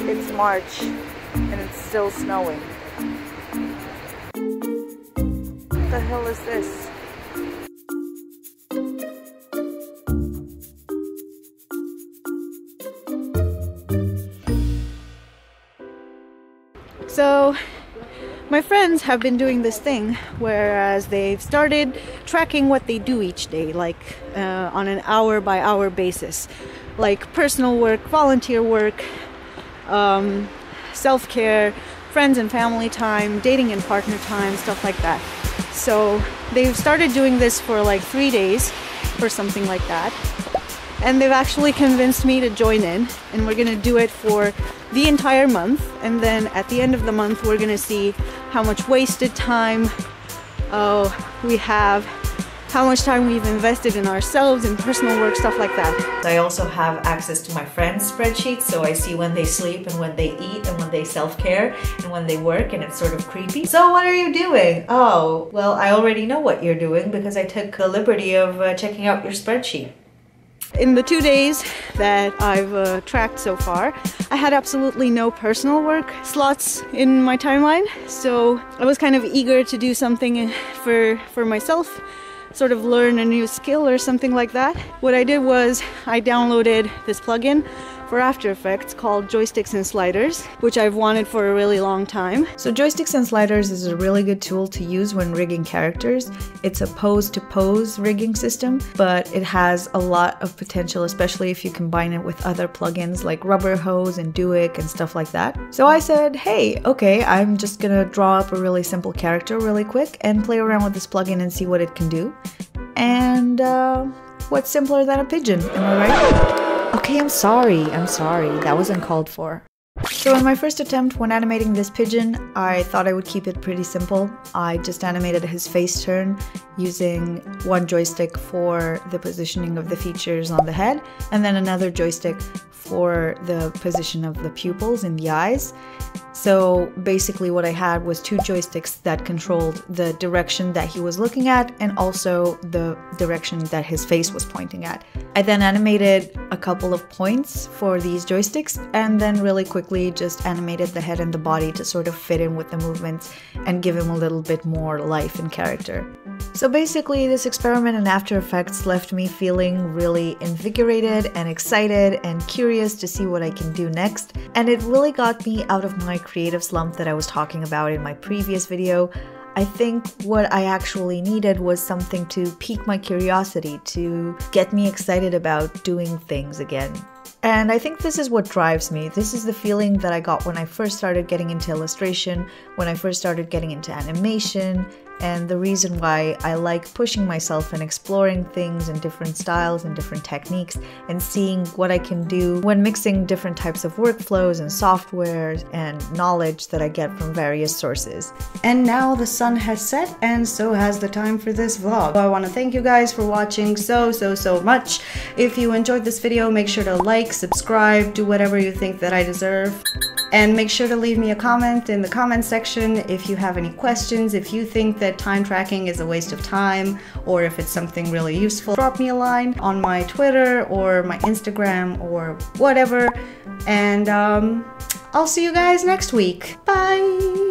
It's March and it's still snowing. What the hell is this? So my friends have been doing this thing, whereas they've started tracking what they do each day, like on an hour-by-hour basis, like personal work, volunteer work, self-care, friends and family time, dating and partner time, stuff like that. So they've started doing this for like 3 days or something like that. And they've actually convinced me to join in, and we're gonna do it for the entire month, and then at the end of the month we're gonna see how much wasted time we have, how much time we've invested in ourselves, in personal work, stuff like that. I also have access to my friends' spreadsheets, so I see when they sleep and when they eat and when they self-care and when they work, and it's sort of creepy. So what are you doing? Oh, well, I already know what you're doing because I took the liberty of checking out your spreadsheet. In the 2 days that I've tracked so far, I had absolutely no personal work slots in my timeline, so I was kind of eager to do something for myself, sort of learn a new skill or something like that. What I did was I downloaded this plugin for After Effects called Joysticks and Sliders, which I've wanted for a really long time. So Joysticks and Sliders is a really good tool to use when rigging characters. It's a pose-to-pose rigging system, but it has a lot of potential, especially if you combine it with other plugins like Rubber Hose and Duik and stuff like that. So I said, hey, okay, I'm just gonna draw up a really simple character really quick and play around with this plugin and see what it can do. And what's simpler than a pigeon, am I right? Okay, I'm sorry, that was uncalled for. So in my first attempt when animating this pigeon, I thought I would keep it pretty simple. I just animated his face turn using one joystick for the positioning of the features on the head, and then another joystick for the position of the pupils in the eyes. So basically what I had was two joysticks that controlled the direction that he was looking at and also the direction that his face was pointing at. I then animated a couple of points for these joysticks and then really quickly just animated the head and the body to sort of fit in with the movements and give him a little bit more life and character. So basically this experiment in After Effects left me feeling really invigorated and excited and curious to see what I can do next, and it really got me out of my creative slump that I was talking about in my previous video. I think what I actually needed was something to pique my curiosity, to get me excited about doing things again. And I think this is what drives me. This is the feeling that I got when I first started getting into illustration, when I first started getting into animation, and the reason why I like pushing myself and exploring things in different styles and different techniques and seeing what I can do when mixing different types of workflows and softwares and knowledge that I get from various sources. And now the sun has set, and so has the time for this vlog. I want to thank you guys for watching so much. If you enjoyed this video, make sure to like, subscribe, do whatever you think that I deserve. And make sure to leave me a comment in the comment section if you have any questions, if you think that time tracking is a waste of time, or if it's something really useful. Drop me a line on my Twitter or my Instagram or whatever, and I'll see you guys next week. Bye!